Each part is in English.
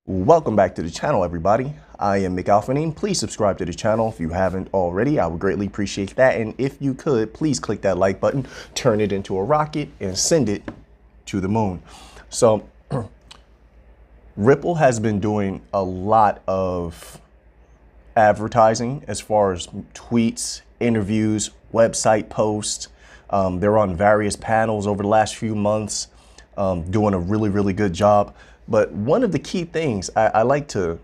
Welcome back to the channel, everybody. I am McAlphanine. Please subscribe to the channel if you haven't already. I would greatly appreciate that. And if you could, please click that like button, turn it into a rocket, and send it to the moon. So Ripple has been doing a lot of advertising as far as tweets, interviews, website posts. They're on various panels over the last few months, doing a really good job. But one of the key things I like to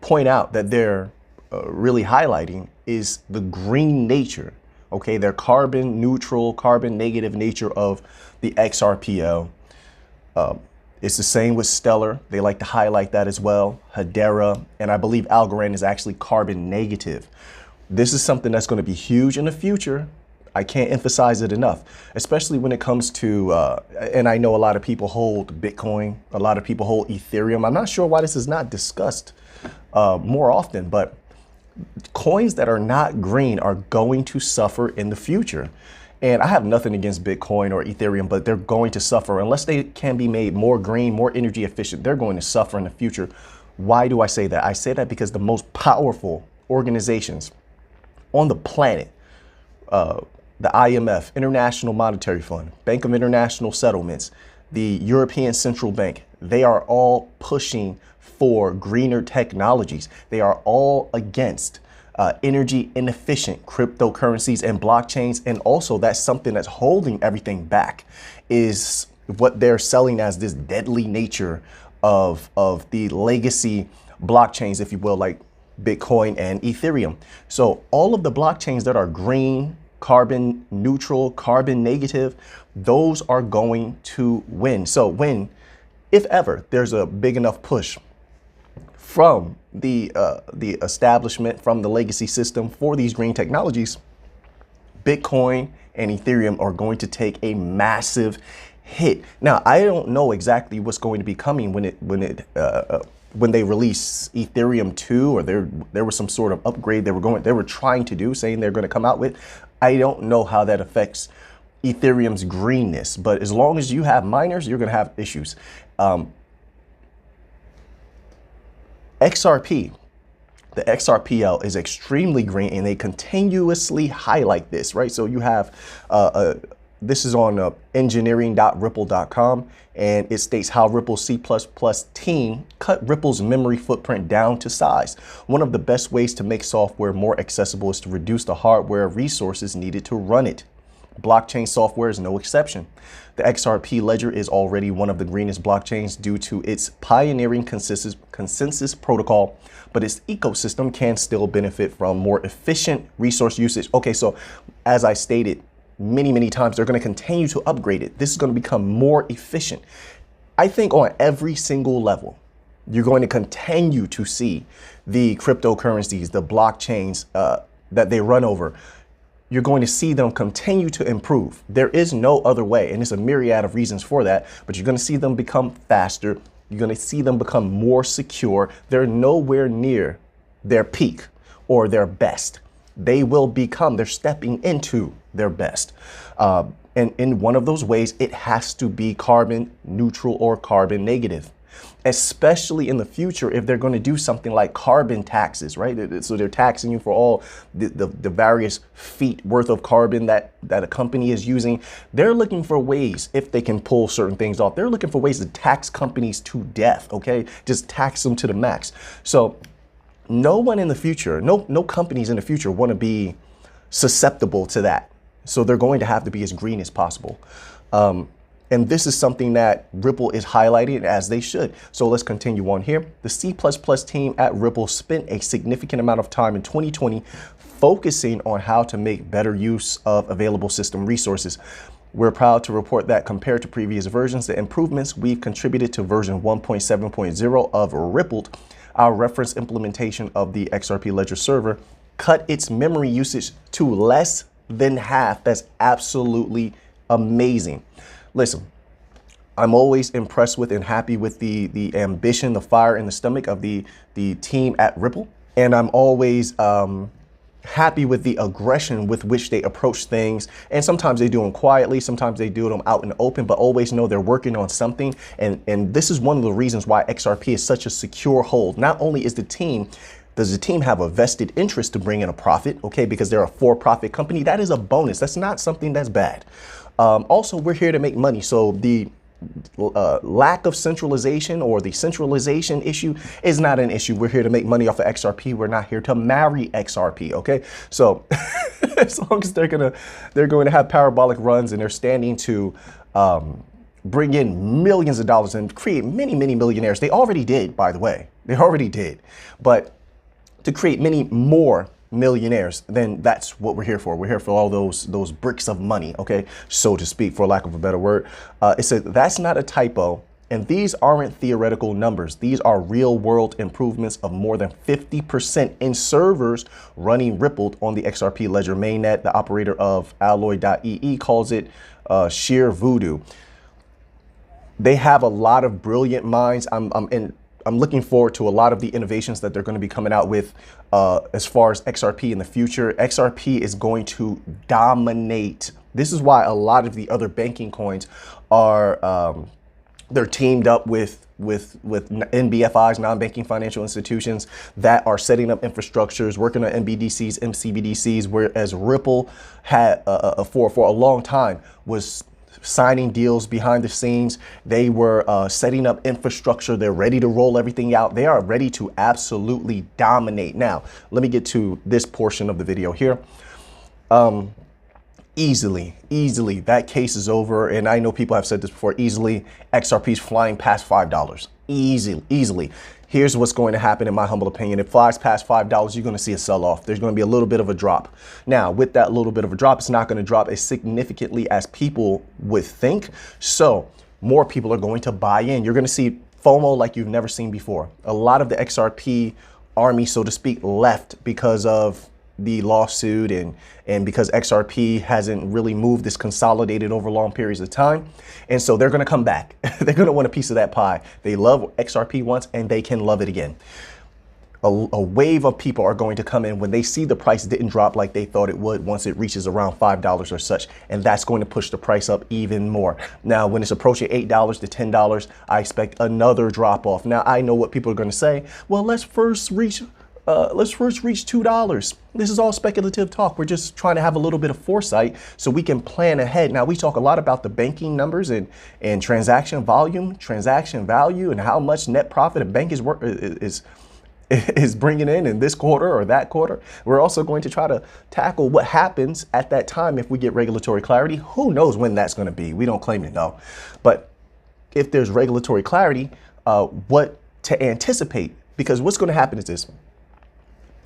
point out that they're really highlighting is the green nature, okay? Their carbon neutral, carbon negative nature of the XRPL. It's the same with Stellar. They like to highlight that as well. Hedera, and I believe Auream is actually carbon negative. This is something that's going to be huge in the future. I can't emphasize it enough, especially when it comes to, and I know a lot of people hold Bitcoin, a lot of people hold Ethereum. I'm not sure why this is not discussed more often, but coins that are not green are going to suffer in the future. And I have nothing against Bitcoin or Ethereum, but they're going to suffer unless they can be made more green, more energy efficient. They're going to suffer in the future. Why do I say that? I say that because the most powerful organizations on the planet, the IMF, International Monetary Fund, Bank of International Settlements, the European Central Bank, they are all pushing for greener technologies. They are all against energy inefficient cryptocurrencies and blockchains. And also that's something that's holding everything back is what they're selling as this deadly nature of the legacy blockchains, if you will, like Bitcoin and Ethereum. So all of the blockchains that are green, carbon neutral, carbon negative, those are going to win. So when, if ever, there's a big enough push from the establishment, from the legacy system for these green technologies, Bitcoin and Ethereum are going to take a massive hit. Now, I don't know exactly what's going to be coming when they release Ethereum 2, or there was some sort of upgrade they were trying to do, saying they're going to come out with. I don't know how that affects Ethereum's greenness, but as long as you have miners, you're going to have issues. XRP, the XRPL is extremely green, and they continuously highlight this, right? So you have, this is on engineering.ripple.com, and it states how Ripple's C++ team cut Ripple's memory footprint down to size. One of the best ways to make software more accessible is to reduce the hardware resources needed to run it. Blockchain software is no exception. The XRP ledger is already one of the greenest blockchains due to its pioneering consensus protocol, but its ecosystem can still benefit from more efficient resource usage. Okay, so as I stated many times, they're going to continue to upgrade it. This is going to become more efficient. I think on every single level, you're going to continue to see the cryptocurrencies, the blockchains that they run over. You're going to see them continue to improve. There is no other way, and there's a myriad of reasons for that, but you're going to see them become faster. You're going to see them become more secure. They're nowhere near their peak or their best. They're stepping into their best. And in one of those ways, it has to be carbon neutral or carbon negative, especially in the future if they're going to do something like carbon taxes, right? So they're taxing you for all the various feet worth of carbon that a company is using. They're looking for ways, if they can pull certain things off, they're looking for ways to tax companies to death, okay? Just tax them to the max. So no one in the future, no companies in the future want to be susceptible to that. So they're going to have to be as green as possible. And this is something that Ripple is highlighting, as they should. So let's continue on here. The C++ team at Ripple spent a significant amount of time in 2020 focusing on how to make better use of available system resources. We're proud to report that compared to previous versions, the improvements we've contributed to version 1.7.0 of Ripple, our reference implementation of the XRP Ledger server, cut its memory usage to less than half. That's absolutely amazing. Listen, I'm always impressed with and happy with the ambition, the fire in the stomach of the team at Ripple. And I'm always happy with the aggression with which they approach things. And sometimes they do them quietly, sometimes they do them out in the open, but always know they're working on something. And this is one of the reasons why XRP is such a secure hold. Not only does the team have a vested interest to bring in a profit, okay, because they're a for-profit company. That is a bonus. That's not something that's bad. Also, we're here to make money. So the lack of centralization or the centralization issue is not an issue. We're here to make money off of XRP. We're not here to marry XRP. Okay, so as long as they're going to have parabolic runs and they're standing to bring in millions of dollars and create many millionaires. They already did, by the way. They already did, but to create many more millionaires, then that's what we're here for. We're here for all those bricks of money, okay, so to speak, for lack of a better word. It says that's not a typo, and these aren't theoretical numbers. These are real world improvements of more than 50% in servers running Ripple on the XRP ledger mainnet. The operator of Alloy.ee calls it sheer voodoo. They have a lot of brilliant minds. I'm looking forward to a lot of the innovations that they're going to be coming out with as far as XRP in the future. XRP is going to dominate. This is why a lot of the other banking coins are they're teamed up with NBFIs, non-banking financial institutions, that are setting up infrastructures, working on MBDCs, MCBDCs, whereas Ripple had for a long time was signing deals behind the scenes. They were setting up infrastructure. They're ready to roll everything out. They are ready to absolutely dominate. Now, let me get to this portion of the video here. Easily, that case is over. And I know people have said this before, easily, XRP is flying past $5. Easily. Here's what's going to happen, in my humble opinion. If it flies past $5, you're going to see a sell-off. There's going to be a little bit of a drop. Now, with that little bit of a drop, it's not going to drop as significantly as people would think. So more people are going to buy in. You're going to see FOMO like you've never seen before. A lot of the XRP army, so to speak, left because of the lawsuit and because XRP hasn't really moved, this consolidated over long periods of time. And so they're going to come back. They're going to want a piece of that pie. They love XRP once and they can love it again. A wave of people are going to come in when they see the price didn't drop like they thought it would once it reaches around $5 or such. And that's going to push the price up even more. Now, when it's approaching $8 to $10, I expect another drop off. Now, I know what people are going to say. Well, let's first reach $2. This is all speculative talk. We're just trying to have a little bit of foresight so we can plan ahead. Now, we talk a lot about the banking numbers and transaction volume, transaction value, and how much net profit a bank is bringing in this quarter or that quarter. We're also going to try to tackle what happens at that time if we get regulatory clarity. Who knows when that's going to be? We don't claim to know. But if there's regulatory clarity, what to anticipate, because what's going to happen is this.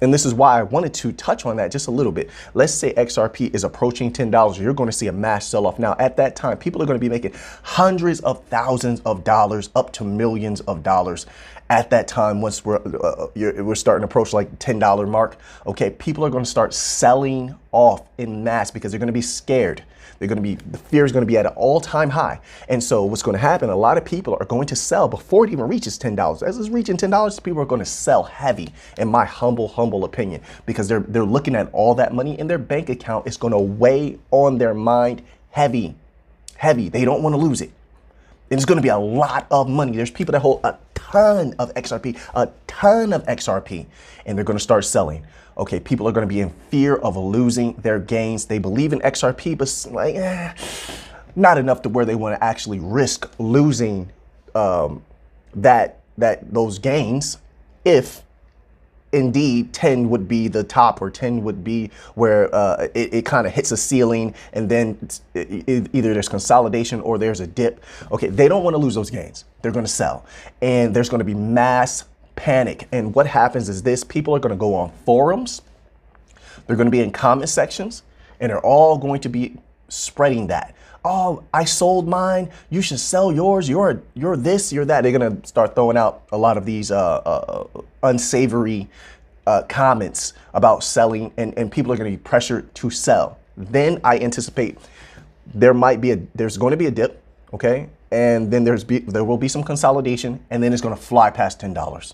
And this is why I wanted to touch on that just a little bit. Let's say XRP is approaching $10. You're going to see a mass sell-off. Now, at that time, people are going to be making hundreds of thousands of dollars, up to millions of dollars. At that time, once we're starting to approach like $10 mark, okay, people are going to start selling off in mass because they're going to be scared. The fear is going to be at an all-time high. And so what's going to happen, a lot of people are going to sell before it even reaches $10. As it's reaching $10, people are going to sell heavy, in my humble opinion, because they're looking at all that money in their bank account. It's going to weigh on their mind heavy. They don't want to lose it. And it's going to be a lot of money. There's people that hold a ton of XRP, and they're going to start selling. Okay, people are going to be in fear of losing their gains. They believe in XRP, but like, not enough to where they want to actually risk losing those gains if indeed 10 would be the top, or 10 would be where it kind of hits a ceiling, and then either there's consolidation or there's a dip. Okay, they don't want to lose those gains. They're going to sell, and there's going to be mass panic. And what happens is this: people are going to go on forums, they're going to be in comment sections, and they're all going to be spreading that. Oh, I sold mine, you should sell yours, you're this, you're that. They're going to start throwing out a lot of these unsavory comments about selling, and people are going to be pressured to sell. Then I anticipate there's going to be a dip, okay? And then there will be some consolidation, and then it's going to fly past $10.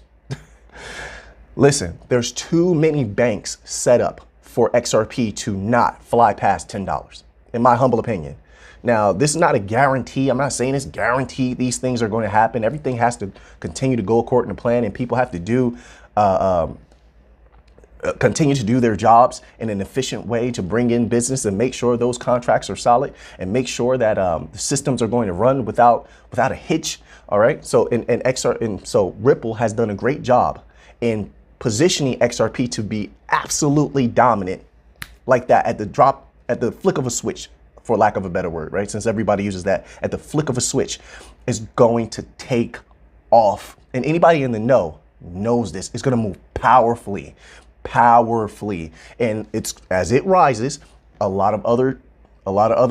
Listen, there's too many banks set up for XRP to not fly past $10, in my humble opinion. Now, this is not a guarantee. I'm not saying it's guaranteed these things are going to happen. Everything has to continue to go according to plan, and people have to do continue to do their jobs in an efficient way to bring in business and make sure those contracts are solid and make sure that the systems are going to run without a hitch. All right. So so Ripple has done a great job in positioning XRP to be absolutely dominant like that at the flick of a switch, for lack of a better word, right? Since everybody uses that, at the flick of a switch is going to take off. And anybody in the know knows this. It's going to move powerfully. And it's, as it rises, a lot of other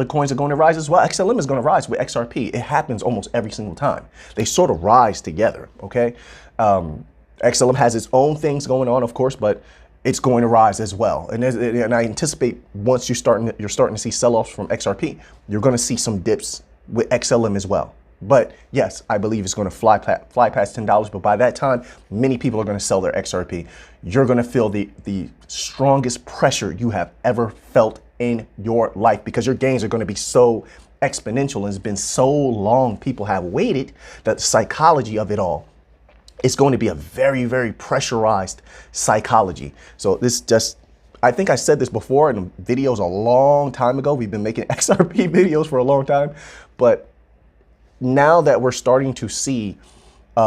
coins are going to rise as well. XLM is going to rise with XRP. It happens almost every single time. They sort of rise together. Okay. XLM has its own things going on, of course, but it's going to rise as well. And I anticipate once you're starting to see sell-offs from XRP, you're going to see some dips with XLM as well. But yes, I believe it's going to fly past $10. But by that time, many people are going to sell their XRP. You're going to feel the strongest pressure you have ever felt in your life, because your gains are going to be so exponential. And it's been so long people have waited that the psychology of it all, it's going to be a very, very pressurized psychology. So I think I said this before in videos a long time ago. We've been making XRP videos for a long time, but now that we're starting to see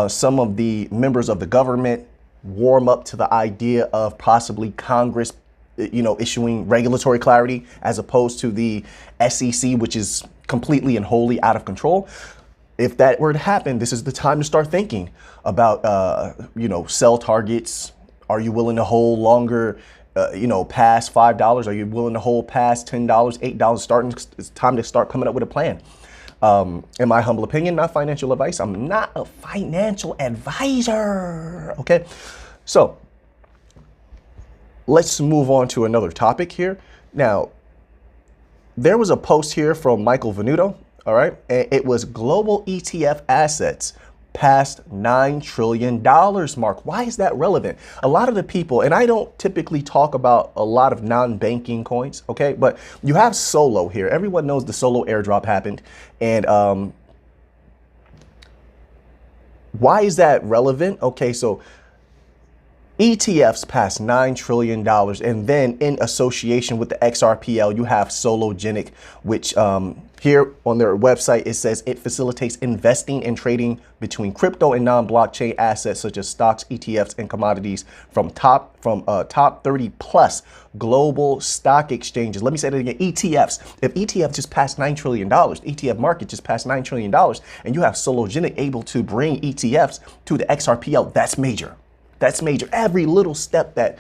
some of the members of the government warm up to the idea of possibly Congress, issuing regulatory clarity as opposed to the SEC, which is completely and wholly out of control. If that were to happen, this is the time to start thinking about, sell targets. Are you willing to hold longer, past $5? Are you willing to hold past $10, $8? It's time to start coming up with a plan. In my humble opinion, not financial advice. I'm not a financial advisor. Okay. So let's move on to another topic here. Now, there was a post here from Michael Venuto. All right. It was global ETF assets past $9 trillion mark. Why is that relevant? A lot of the people, and I don't typically talk about a lot of non-banking coins, okay, but you have Solo here. Everyone knows the Solo airdrop happened. And why is that relevant? Okay, so ETFs past $9 trillion, and then in association with the XRPL, you have Sologenic, which here on their website, it says it facilitates investing and trading between crypto and non-blockchain assets such as stocks, ETFs, and commodities from top 30 plus global stock exchanges. Let me say that again, ETFs. If ETF just passed $9 trillion, ETF market just passed $9 trillion, and you have Sologenic able to bring ETFs to the XRPL, that's major. That's major. Every little step that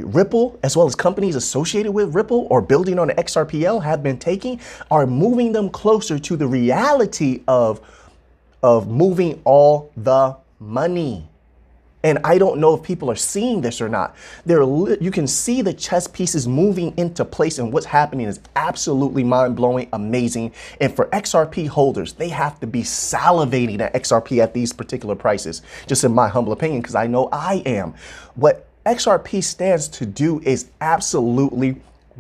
Ripple, as well as companies associated with Ripple or building on the XRPL have been taking, are moving them closer to the reality of moving all the money. And I don't know if people are seeing this or not. You can see the chess pieces moving into place, and what's happening is absolutely mind-blowing, amazing. And for XRP holders, they have to be salivating at XRP at these particular prices, just in my humble opinion, because I know I am. What XRP stands to do is absolutely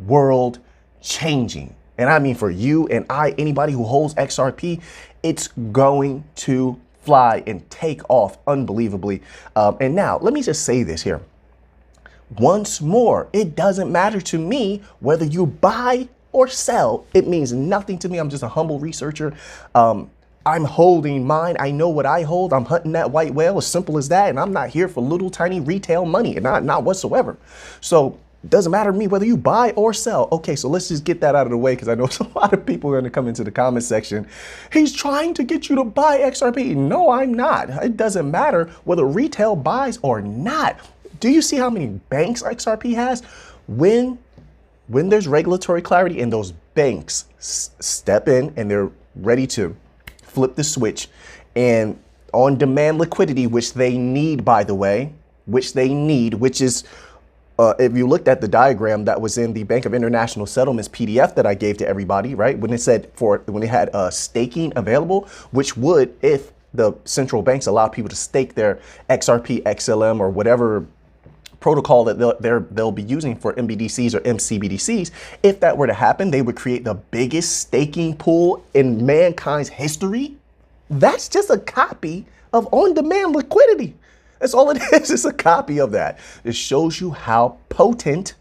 world changing. And I mean, for you and anybody who holds XRP, it's going to fly and take off unbelievably. And now let me just say this here. Once more, it doesn't matter to me whether you buy or sell. It means nothing to me. I'm just a humble researcher. I'm holding mine. I know what I hold. I'm hunting that white whale, as simple as that. And I'm not here for little tiny retail money, and not whatsoever. So it doesn't matter to me whether you buy or sell. Okay, so let's just get that out of the way, because I know a lot of people are going to come into the comment section. He's trying to get you to buy XRP. No, I'm not. It doesn't matter whether retail buys or not. Do you see how many banks XRP has? When there's regulatory clarity and those banks step in and they're ready to flip the switch, and on demand liquidity, which they need, by the way, which is if you looked at the diagram that was in the Bank of International Settlements PDF that I gave to everybody, right? When it said when they had staking available, which would, if the central banks allowed people to stake their XRP, XLM, or whatever protocol that they'll be using for MBDCs or MCBDCs, if that were to happen, they would create the biggest staking pool in mankind's history. That's just a copy of on-demand liquidity. That's all it is. It's a copy of that. It shows you how potent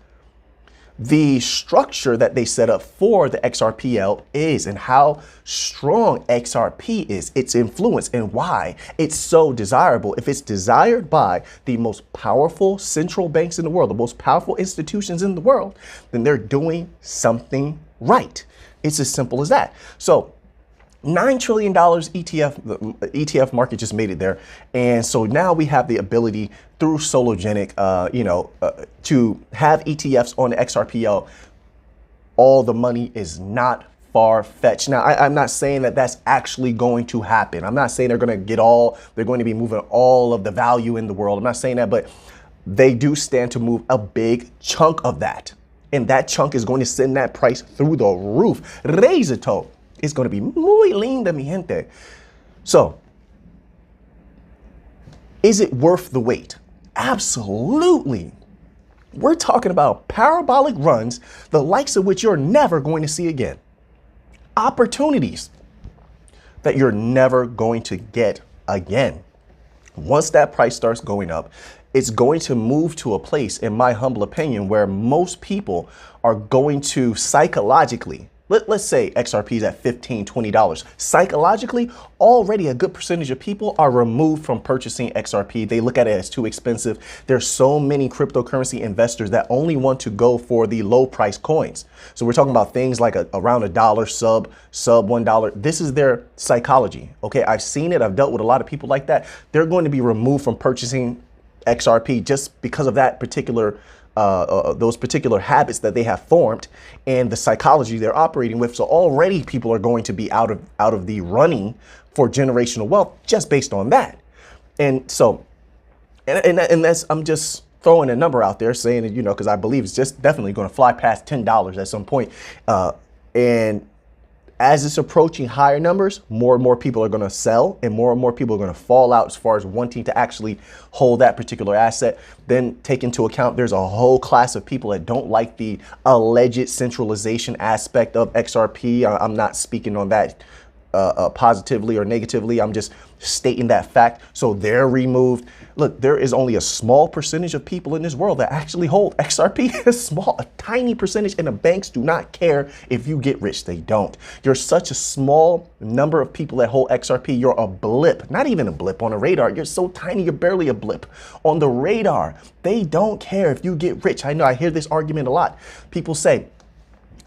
the structure that they set up for the XRPL is, and how strong XRP is, its influence, and why it's so desirable. If it's desired by the most powerful central banks in the world, the most powerful institutions in the world, then they're doing something right. It's as simple as that. So $9 trillion ETF, the ETF market just made it there. And so now we have the ability through Sologenic, to have ETFs on the XRPL. All the money is not far-fetched. Now, I'm not saying that that's actually going to happen. I'm not saying they're going to be moving all of the value in the world. I'm not saying that, but they do stand to move a big chunk of that. And that chunk is going to send that price through the roof. Raise it, toe. It's going to be muy linda, mi gente. So, is it worth the wait? Absolutely. We're talking about parabolic runs, the likes of which you're never going to see again. Opportunities that you're never going to get again. Once that price starts going up, it's going to move to a place, in my humble opinion, where most people are going to psychologically, let's say XRP is at $15, $20. Psychologically, already a good percentage of people are removed from purchasing XRP. They look at it as too expensive. There's so many cryptocurrency investors that only want to go for the low price coins. So we're talking about things like around $1, sub $1. This is their psychology. Okay, I've seen it. I've dealt with a lot of people like that. They're going to be removed from purchasing XRP just because of that particular those particular habits that they have formed and the psychology they're operating with. So already people are going to be out of the running for generational wealth just based on that. And so, and that's, I'm just throwing a number out there saying that, because I believe it's just definitely going to fly past $10 at some point. And as it's approaching higher numbers, more and more people are going to sell, and more people are going to fall out as far as wanting to actually hold that particular asset. Then take into account there's a whole class of people that don't like the alleged centralization aspect of XRP. I'm not speaking on that positively or negatively. I'm just stating that fact. So they're removed. Look, there is only a small percentage of people in this world that actually hold XRP. A tiny percentage, and the banks do not care if you get rich. They don't. You're such a small number of people that hold XRP. You're a blip, not even a blip on the radar. You're so tiny, you're barely a blip on the radar. They don't care if you get rich. I know I hear this argument a lot. People say,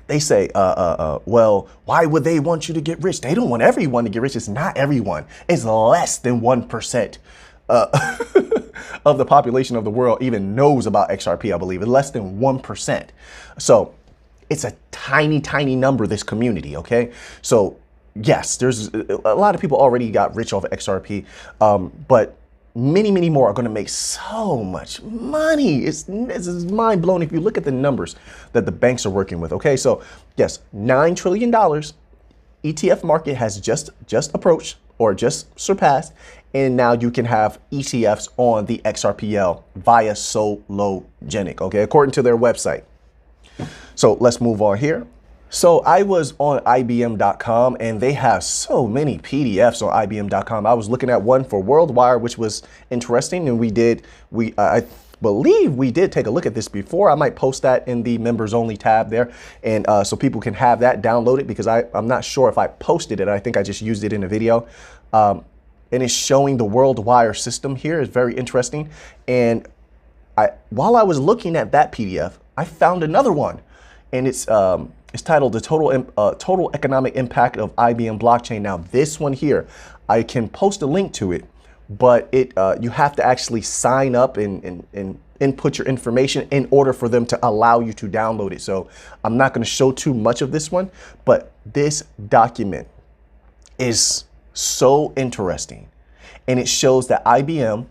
well, why would they want you to get rich? They don't want everyone to get rich. It's not everyone. It's less than 1% of the population of the world even knows about XRP, I believe. It's less than 1%. So it's a tiny, tiny number, this community, okay? So yes, there's a lot of people already got rich off of XRP, but many, many more are going to make so much money. It's mind blowing if you look at the numbers that the banks are working with. Okay, so yes, $9 trillion ETF market has just approached or just surpassed, and now you can have ETFs on the XRPL via Sologenic. Okay, according to their website. So let's move on here. So I was on IBM.com, and they have so many PDFs on IBM.com. I was looking at one for WorldWire, which was interesting, and I believe we did take a look at this before. I might post that in the members only tab there, and so people can have that downloaded, because I'm not sure if I posted it. I think I just used it in a video. And it's showing the WorldWire system here. It's very interesting. And while I was looking at that PDF, I found another one, and it's titled The Total Economic Impact of IBM Blockchain. Now, this one here, I can post a link to it, but you have to actually sign up and input your information in order for them to allow you to download it. So I'm not going to show too much of this one, but this document is so interesting. And it shows that IBM,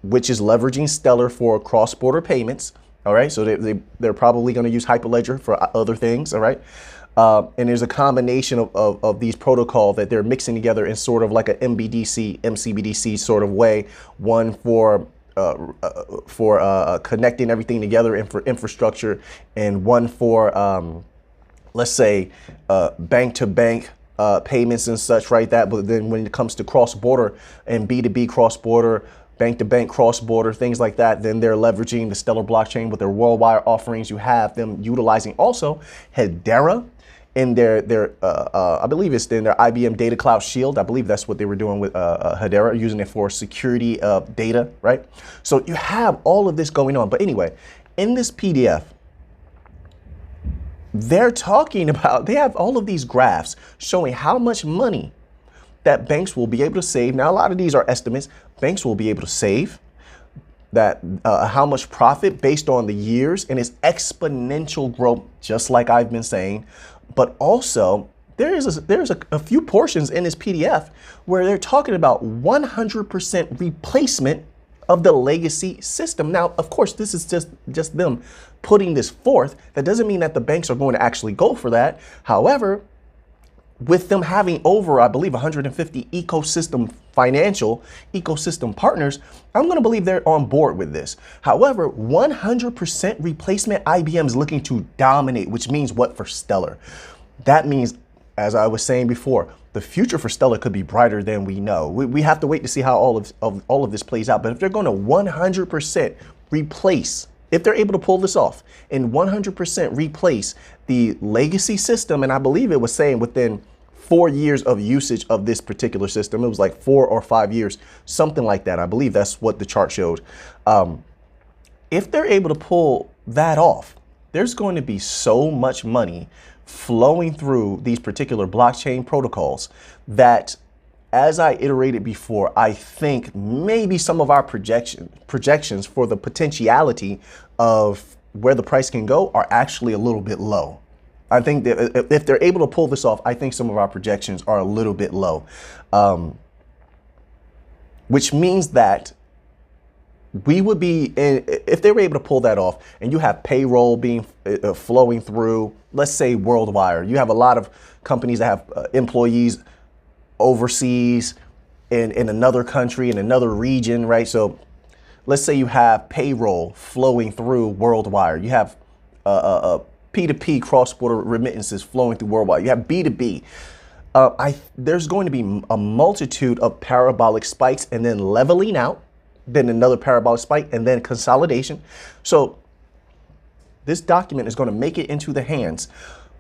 which is leveraging Stellar for cross-border payments, all right, so they're probably going to use Hyperledger for other things, all right? And there's a combination of these protocols that they're mixing together in sort of like a MBDC, MCBDC sort of way. One for connecting everything together and for infrastructure, and one for let's say bank to bank payments and such, right? But then when it comes to cross border and B2B cross border, bank to bank cross border, things like that, then they're leveraging the Stellar blockchain with their worldwide offerings. You have them utilizing also Hedera in their I believe it's in their IBM Data Cloud Shield. I believe that's what they were doing with Hedera, using it for security of data, right? So you have all of this going on. But anyway, in this PDF, they're talking about, they have all of these graphs showing how much money that banks will be able to save. Now, a lot of these are estimates. Banks will be able to save that, how much profit based on the years, and it's exponential growth, just like I've been saying. But also, there's a few portions in this PDF where they're talking about 100% replacement of the legacy system. Now, of course, this is just them putting this forth. That doesn't mean that the banks are going to actually go for that. However, with them having over, I believe, 150 financial ecosystem partners, I'm going to believe they're on board with this. However, 100% replacement, IBM is looking to dominate, which means what for Stellar? That means, as I was saying before, the future for Stellar could be brighter than we know. We have to wait to see how all of this plays out. But if they're going to 100% replace, if they're able to pull this off and 100% replace the legacy system, and I believe it was saying within 4 years of usage of this particular system, it was like 4 or 5 years, something like that. I believe that's what the chart showed. If they're able to pull that off, there's going to be so much money flowing through these particular blockchain protocols that, as I iterated before, I think maybe some of our projections for the potentiality of where the price can go are actually a little bit low. I think that if they're able to pull this off, I think some of our projections are a little bit low, which means that we would be, if they were able to pull that off, and you have payroll being flowing through, let's say worldwide, you have a lot of companies that have employees overseas in another country, in another region, right? So let's say you have payroll flowing through worldwide. You have P2P cross-border remittances flowing through worldwide. You have B2B. There's going to be a multitude of parabolic spikes and then leveling out, then another parabolic spike, and then consolidation. So this document is going to make it into the hands,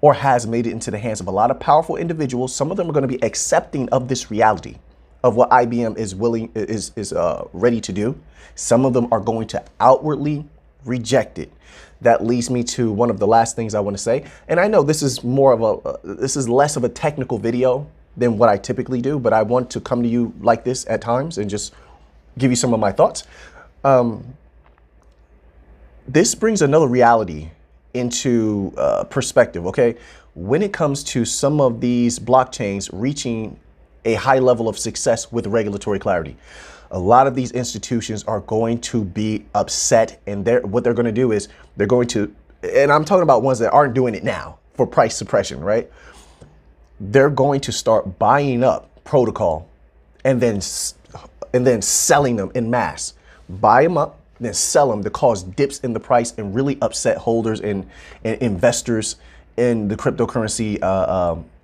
or has made it into the hands, of a lot of powerful individuals. Some of them are going to be accepting of this reality of what IBM is ready to do. Some of them are going to outwardly reject it. That leads me to one of the last things I want to say. And I know this is this is less of a technical video than what I typically do, but I want to come to you like this at times and just give you some of my thoughts. This brings another reality into perspective, okay? When it comes to some of these blockchains reaching a high level of success with regulatory clarity, a lot of these institutions are going to be upset, and what they're going to do is they're going to, and I'm talking about ones that aren't doing it now for price suppression, right? They're going to start buying up protocol and then selling them in mass. Buy them up, then sell them to cause dips in the price and really upset holders and investors in the cryptocurrency,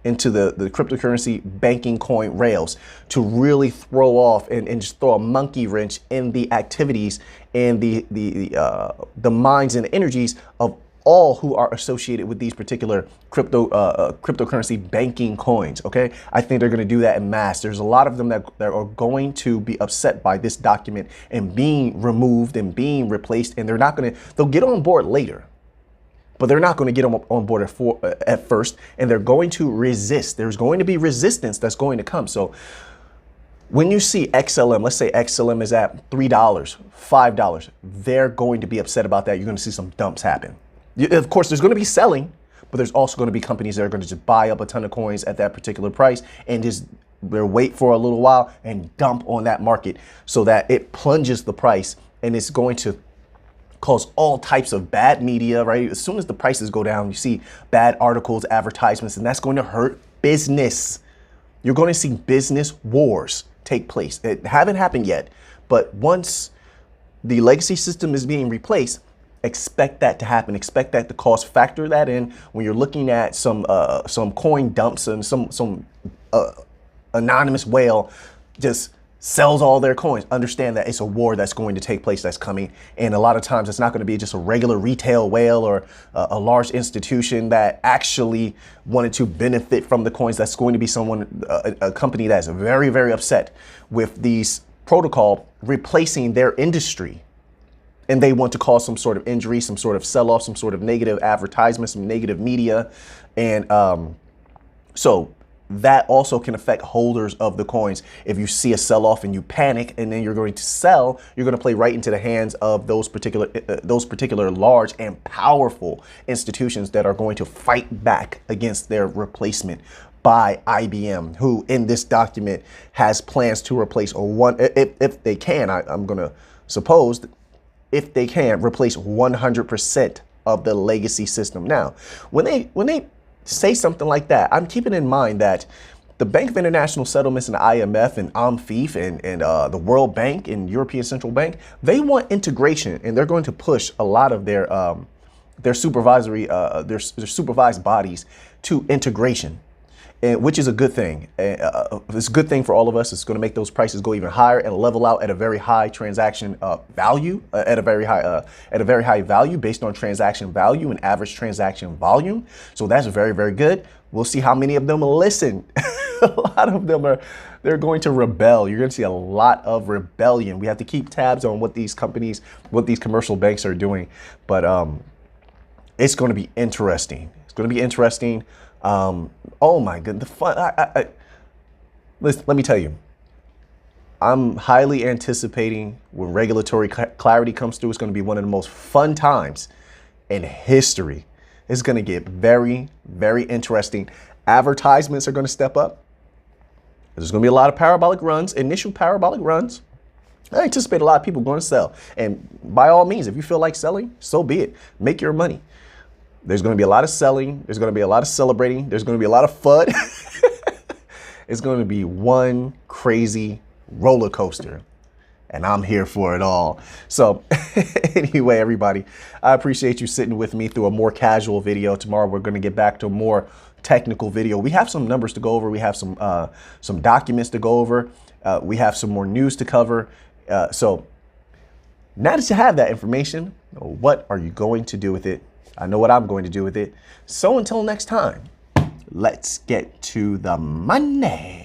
into the cryptocurrency banking coin rails, to really throw off and just throw a monkey wrench in the activities and the minds and energies of all who are associated with these particular cryptocurrency banking coins. Okay, I think they're going to do that in mass. There's a lot of them that are going to be upset by this document and being removed and being replaced, and they're not going to. They'll get on board later, but they're not going to get on board at first, and they're going to resist. There's going to be resistance that's going to come. So when you see XLM, let's say XLM is at $3, $5, they're going to be upset about that. You're going to see some dumps happen. Of course, there's going to be selling, but there's also going to be companies that are going to just buy up a ton of coins at that particular price and just wait for a little while and dump on that market so that it plunges the price, and it's going to cause all types of bad media, right? As soon as the prices go down, you see bad articles, advertisements, and that's going to hurt business. You're going to see business wars take place. It haven't happened yet, but once the legacy system is being replaced, expect that to happen. Expect that to cost. Factor that in when you're looking at some coin dumps and some anonymous whale just sells all their coins. Understand that it's a war that's going to take place, that's coming. And a lot of times it's not going to be just a regular retail whale or a large institution that actually wanted to benefit from the coins. That's going to be a company that's very, very upset with these protocol replacing their industry. And they want to cause some sort of injury, some sort of sell-off, some sort of negative advertisement, some negative media. And so that also can affect holders of the coins. If you see a sell-off and you panic and then you're going to sell, you're going to play right into the hands of those particular large and powerful institutions that are going to fight back against their replacement by IBM, who in this document has plans to replace if they can, I'm going to suppose, if they can replace 100% of the legacy system. Now, when they say something like that, I'm keeping in mind that the Bank of International Settlements and the IMF and AMFIF and the World Bank and European Central Bank, they want integration, and they're going to push a lot of their supervised bodies to integration. Which is a good thing. It's a good thing for all of us. It's going to make those prices go even higher and level out at a very high transaction value, at a very high value based on transaction value and average transaction volume. So that's very, very good. We'll see how many of them listen. A lot of them they're going to rebel. You're going to see a lot of rebellion. We have to keep tabs on what these commercial banks are doing. But it's going to be interesting. It's going to be interesting. Oh my goodness, the fun. Let me tell you, I'm highly anticipating when regulatory clarity comes through. It's going to be one of the most fun times in history. It's going to get very, very interesting. Advertisements are going to step up. There's going to be a lot of parabolic runs, initial parabolic runs. I anticipate a lot of people going to sell. And by all means, if you feel like selling, so be it. Make your money. There's going to be a lot of selling. There's going to be a lot of celebrating. There's going to be a lot of fun. It's going to be one crazy roller coaster. And I'm here for it all. So anyway, everybody, I appreciate you sitting with me through a more casual video. Tomorrow, we're going to get back to a more technical video. We have some numbers to go over. We have some documents to go over. We have some more news to cover. So now that you have that information, what are you going to do with it? I know what I'm going to do with it. So until next time, let's get to the money.